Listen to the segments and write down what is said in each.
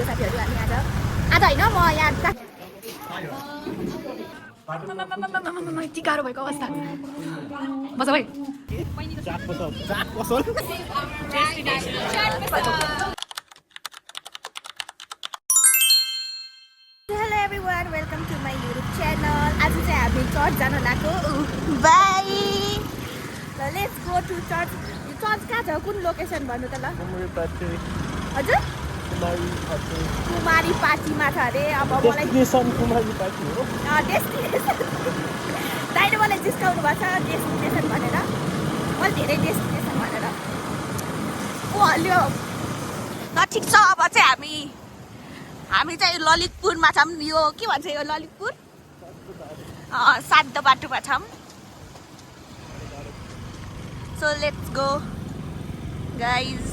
फसियो साथीहरू हामी आज होइन म यहाँ यति गाह्रो भएको अवस्था बस भाइ hello everyone welcome to my YouTube channel आज चाहिँ हामी चर्च जान लागेको बाई ल let's go to church church कहाँ छ कुन लोकेसन भन्नु त ल हजुर कुमारी पार्टीमा छ अरे अब मलाई डेस्टिनेसन दाइले मलाई जिस्काउनु भएको छ डेस्टिनेसन भनेर मैले धेरै डेस्टिनेसन भनेर ऊ हल्यो ल ठिक छ अब चाहिँ हामी चाहिँ ललितपुरमा छौँ यो के भन्छ यो ललितपुर सात बाटोमा छौँ सो लेट्स गो गाइज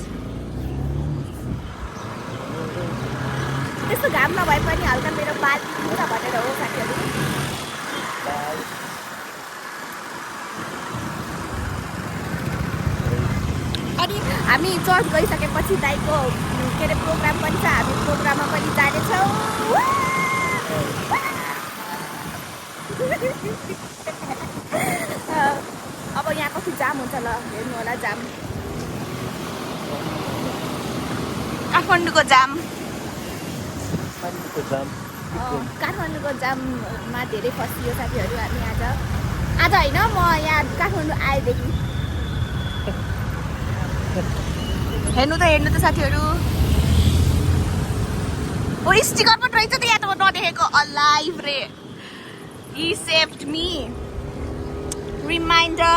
त्यस्तो घाम नभए पनि हल्का मेरो बाल पुरा भनेर हो साथीहरू अनि हामी चर्च गइसकेपछि दाइको के अरे प्रोग्राम पनि छ हामी प्रोग्राममा पनि जानेछौँ अब यहाँ कति जाम हुन्छ ल हेर्नु होला जाम काठमाडौँको जाम काठमाडौँको जाममा धेरै फसियो साथीहरू हामी आज होइन म यहाँ काठमाडौँ आएदेखि हेर्नु त साथीहरू ओ स्टिकर पनि रहेछ त यहाँ त म नदेखेको अलाइभ रे He saved me. Reminder,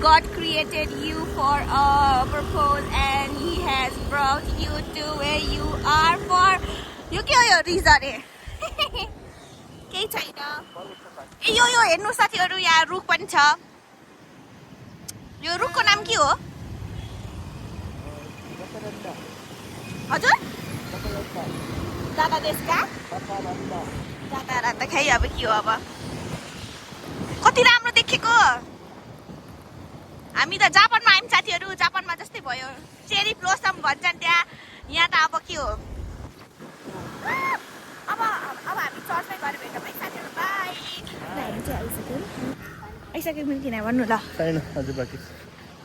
God created you for a purpose and He has brought you to where you are for. यो के हो यो रिजन है केही छैन ए यो हेर्नु साथीहरू यहाँ रुख पनि छ यो रुखको नाम के हो हजुर दादा देशका दादा त खै अब के हो अब कति राम्रो देखेको हामी त जापानमा आयौँ साथीहरू जापानमा जस्तै भयो चेरी ब्लोसम भन्छन् त्यहाँ यहाँ त अब के हो अब हामी चर्चमै गएर भेटौँ है साथीहरू बाई हामी चाहिँ आइसक्यौँ किन भन्नु ल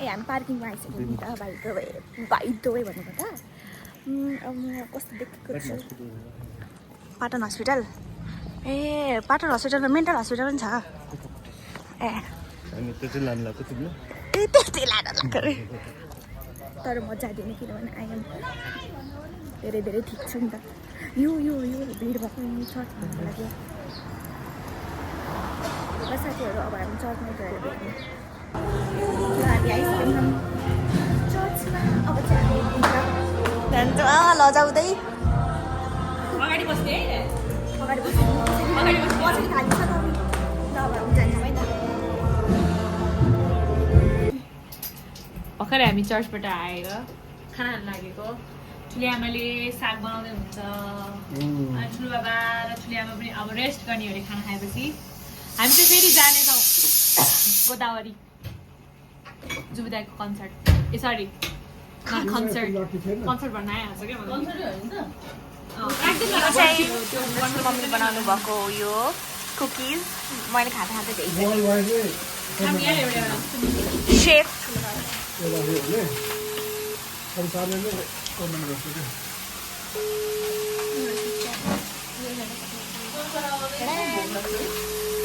ए हामी पार्किङमा आइसक्यौँ नि त बाइक भन्नु त अब म कस्तो देखेको छु पाटन हस्पिटल ए पाटन हस्पिटलमा मेन्टल हस्पिटल पनि छ ए त्यति लानु लाग्छ तर म जाँदिनँ किनभने आइएम धेरै ठिक छ नि त यो भिड भएको चर्च भन्नुको लागि साथीहरू अब हामी चर्चमै गएर भेट्यौँ हामी आइसक्यौँ चर्चमा अब चाहिँ हामी लजाउँदै अगाडि बस्ने अगाडि बस्नु पछि खाली छ त जान्छौँ है त भर्खरै हामी चर्चबाट आएर खाना खान लागेको ठुली आमाले साग बनाउँदै हुन्छ अनि ठुलो बाबा र ठुली आमा पनि अब रेस्ट गर्ने अरे खाना खाएपछि हामी चाहिँ फेरि जानेछौँ गोदावरी जुबिदाको कन्सर्ट ए सरी कन्सर्ट भन्न आइहाल्छ क्या मम्मीले बनाउनु भएको यो कुकिज मैले खाँदा सेफ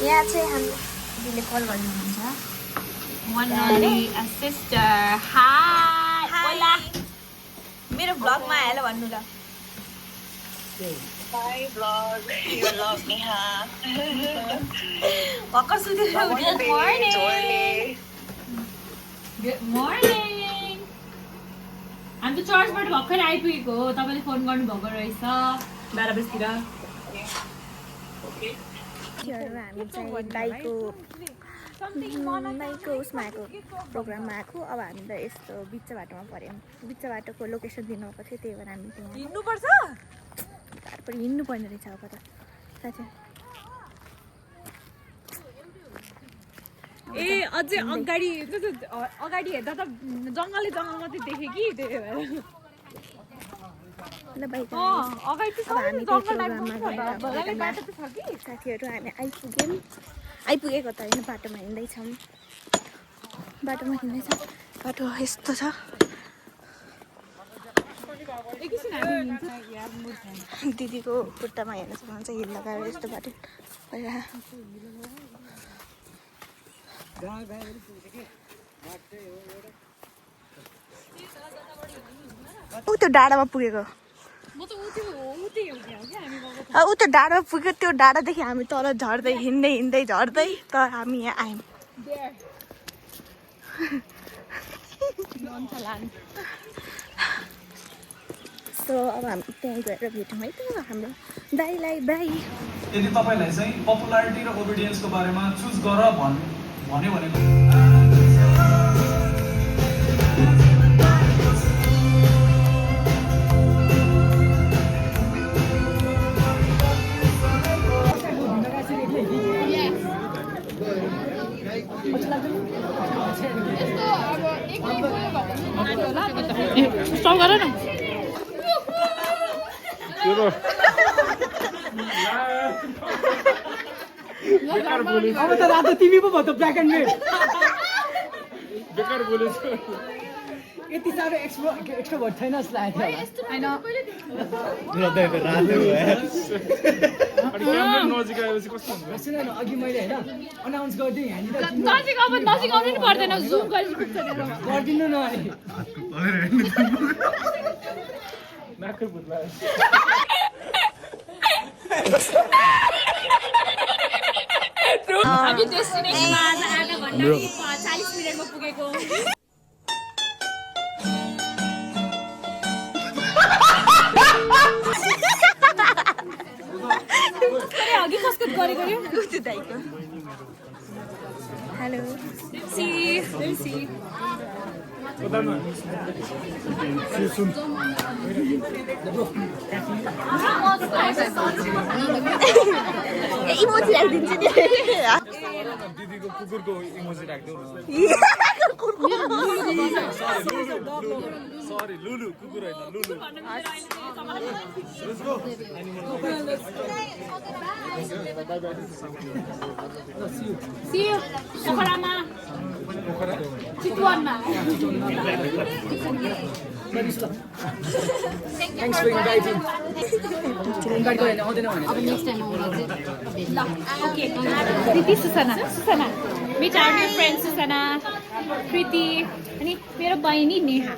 यहाँ चाहिँ हामीले कल गर्नुहुन्छ मेरो भ्लगमा आएर भन्नु ल भर्खर सुतेर गुड मर्निङ हामी त चर्चबाट भर्खर आइपुगेको हो तपाईँले फोन गर्नुभएको रहेछ 12 बजीतिर हामी चाहिँ दाइको उसमा आएको प्रोग्राममा आएको अब हामी त यस्तो बिच बाटोमा पऱ्यौँ बिच बाटोको लोकेसन दिनुभएको थियो त्यही भएर हामी त्यहाँ हिँड्नुपर्छ तारपरि हिँड्नु पर्ने रहेछ अब त साथी ए अझै अगाडि हेर्दा त जङ्गल मात्रै देखेँ कि त्यही भएर ल बाई अगाडि चाहिँ अब हामी जङ्गल प्रोग्राममा बगाले बाटो त छ कि साथीहरू हामी आइपुगेको त होइन बाटोमा हिँड्दैछौँ बाटो यस्तो छ एकैछिन हामी हिँड्छ यार मुड दिदीको खुट्टामा हेर्न सक्नुहुन्छ हिल लगाएर यस्तो बाटो ऊ त्यो डाँडामा पुगेको म त उतै हो क्या हामी गएको ऊ त्यो डाँडामा पुग्यो त्यो डाँडादेखि हामी तल झर्दै हिँड्दै झर्दै तर हामी यहाँ आयौँ सो अब हामी त्यहीँ गएर भेटौँ है त हाम्रो दाइलाई बाई यदि तपाईँलाई चाहिँ पपुलारिटी र ओबिडियन्सको बारेमा चुज गर भन्यो भने स्टप गर न अब त रातो तिमी पो भयो त ब्ल्याक एन्ड रेड बेकार बोलेछ यति साह्रो एक्स्ट्रोभर्ट छैन जस्तो लागेको थियो सुन न अघि मैले होइन अनाउन्स गरिदिएँ यहाँनिर नजिक आउनु नि पर्दैन जुम गरिदिनु न हामी डेस्टिनेसनमा आज आधा घन्टा 40 मिनटमा पुगेको अघि कसको गरेको हेलो इमोजी राखिदिन्छु नि दिदीको कुकुरको इमोजी राख्देऊ न सरी लुलु कुकुर होइन Lulu let's go see you पोखरामा चितवनमा थ्याङ्क्स फर इन्भाइटिङ इन्भाइट गरेन आउँदैन भने ल ओके प्रीति सुसना मेरो फ्रेन्ड सुसना प्रीति अनि मेरो बहिनी नेहा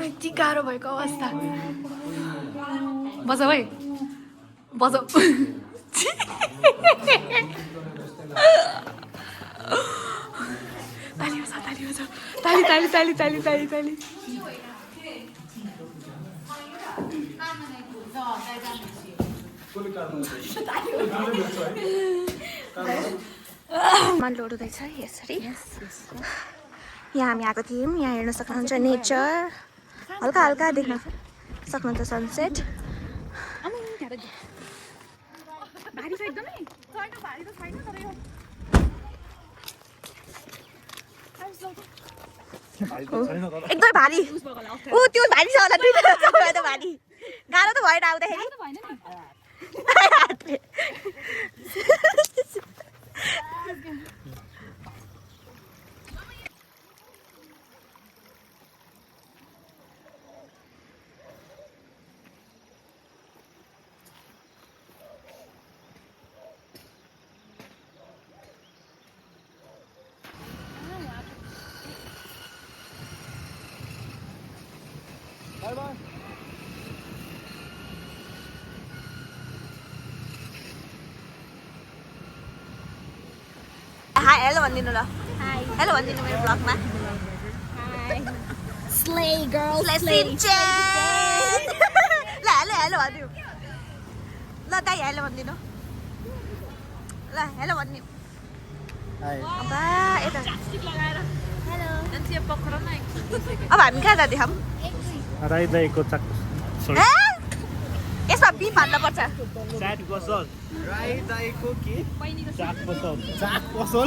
यति गाह्रो भएको अवस्था बजाऊ है बजाऊ ताली मान लोड हुँदैछ यसरी यहाँ हामी आएको थियौँ यहाँ हेर्न सक्नुहुन्छ नेचर हल्का हल्का देख्न सक्नुहुन्छ सनसेट एकदमै भारी ऊ त्यो भारी छ होला दुईटा भारी गाह्रो त भएन आउँदाखेरि Hi, hello भनिदिनु ल. Hi. Hello भनिदिनु मेरो ब्लगमा. Hi. Slay, girl. Slay. ल hello भनिदिनु. ल दाइ hello भनिदिनु. ल hello भनिदिनु. Hi. अबा यता. हेलो अनि पक्र न अब हामी कहाँ जाँदै छौँ? राईदाईको चाक यसमा बी हाल्नु पर्छ. चाट पसल राईदाईको के? चाट पसल चाट पसल?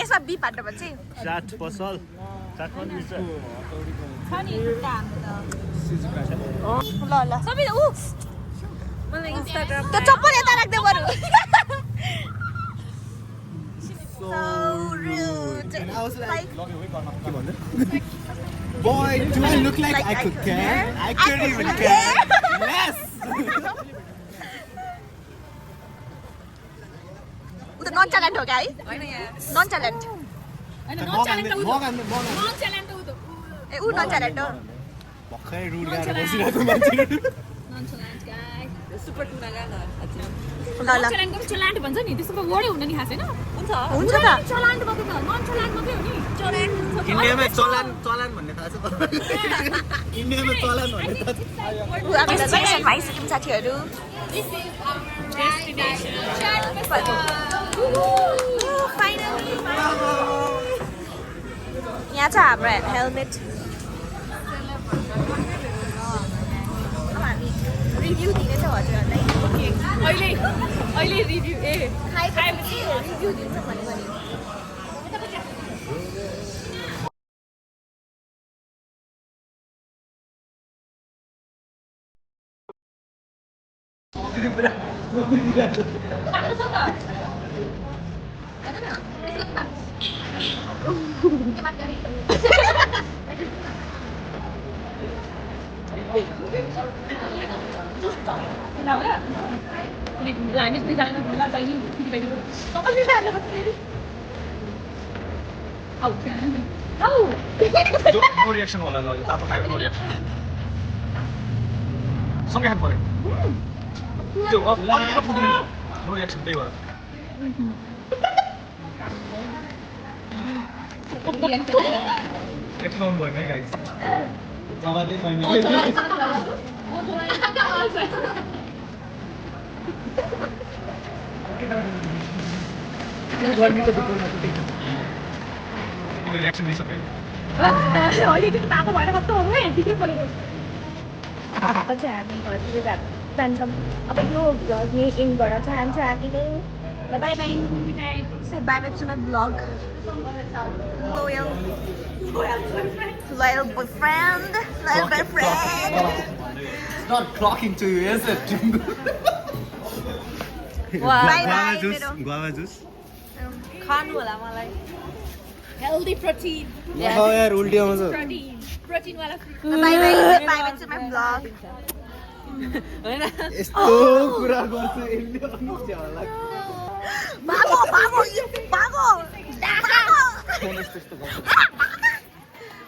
यसमा बी हाल्नु पर्छ. चाट पसल चाट पनि छ नि खुट्टा हाम्रो ल ल. सबैले मलाई इन्स्टाग्राम त्यो चप्पल यता राख्दै बरु. So rude. And I was like, Like, boy, do I look like I could care? I couldn't even care. Yes! ऊ त नन ट्यालेन्ट हो क्या है? Non talent. नन च्यालेन्ट हो ए ऊ नन ट्यालेन्ट हो. भर्खरै रुल गरेर बसिरहेको मान्छे। सुपर टुना गाना ल ल. च्यालेन्टको पनि च्यालेन्ट भन्छ नि त्यसको वर्डै हुँदैन नि खास हैन हुन्छ त. च्यालेन्ट मात्रै त नन च्यालेन्ट मात्रै हो नि इन्डियामा चलान भन्ने थाहा छ तपाईलाई? इन्डियामा चलान भन्ने थाहा छ? ऊ अब डेस्टिनेसन भइसक्यौँ साथीहरू. फाइनली यहाँ छ हाम्रो हेलमेट. अब हामी रिभ्यू दिनेछौँ हजुरहरूलाई. अहिले रिभ्यू खाएपछि रिभ्यू दिन्छौँ भने भने. नो रिएक्सन होला ल यो तातो खायो नो रिएक्सन सँगै खानु पर्यो त्यो अब नो रिएक्सन त्यही भएर यति लाउनु भएन है गाइस जवादै छैन रिएक्सन दिइसक्यो अहिले त्यो तातो भएर कस्तो हो है दिकै परेको अब चाहिँ हामी घरतिर जान्छौँ. अब यो घरले एन्ड गर्न चाहन्छ हामीले. By by. Say bye bye to my vlog. Loyal boyfriend. Loyal girlfriend. It's not clocking to you, is it? Bye bye मेरो. गुवा जुस खानु होला मलाई हेल्दी प्रोटिन नखाऊ यार उल्टी आउँछ प्रोटिन वाला Bye bye. Say bye bye to my vlog. यस्तो कुरा गर्छ यसले अनुन्छ होला Bago.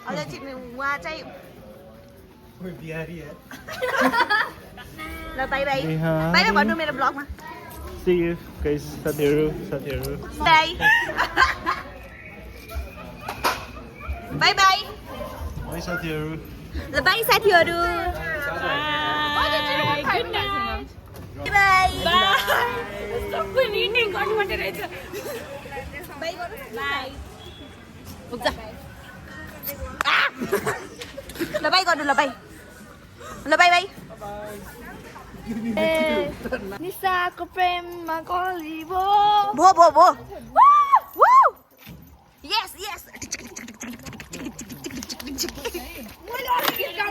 अहिले चाहिँ उहाँ चाहिँ ओइ बिहारी यार ल बाई बाई. बाई बाई भन्नु मेरो ब्लगमा. See you guys साथीहरू बाई. By by. है साथीहरू ल बाई साथीहरू. Good night by. सबै रिडिङ गर्नुपर्ने रहेछ बाई गर्नु. बाई ल बाई गर्नु. ल बाई. ल बाई बाई. निसाको प्रेममा गली भो. भो. Yes.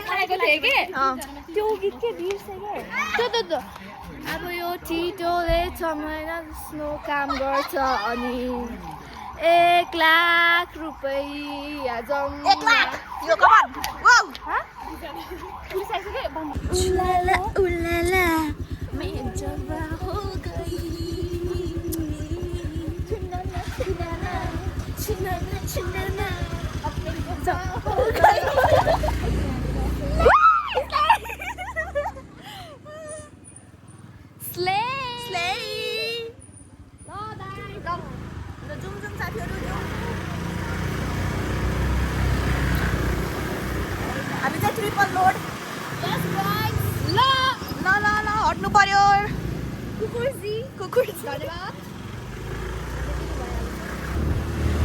बनाएको थिएँ कि त्यो गीत के बिर्सेँ क्या त्यो अब यो छिटोले समय नस्नो काम गर्छ अनि 1 लाख रुपैयाँ 1 लाख. यो कमान. वाउ. उलाला मैं जवा हो गई. Double load Yes, guys. ल ल ल ल हट्नु पर्यो कुकुरजी. कुकुर धन्यवाद.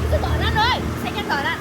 यो त धरान है. सेकेन्ड धरान.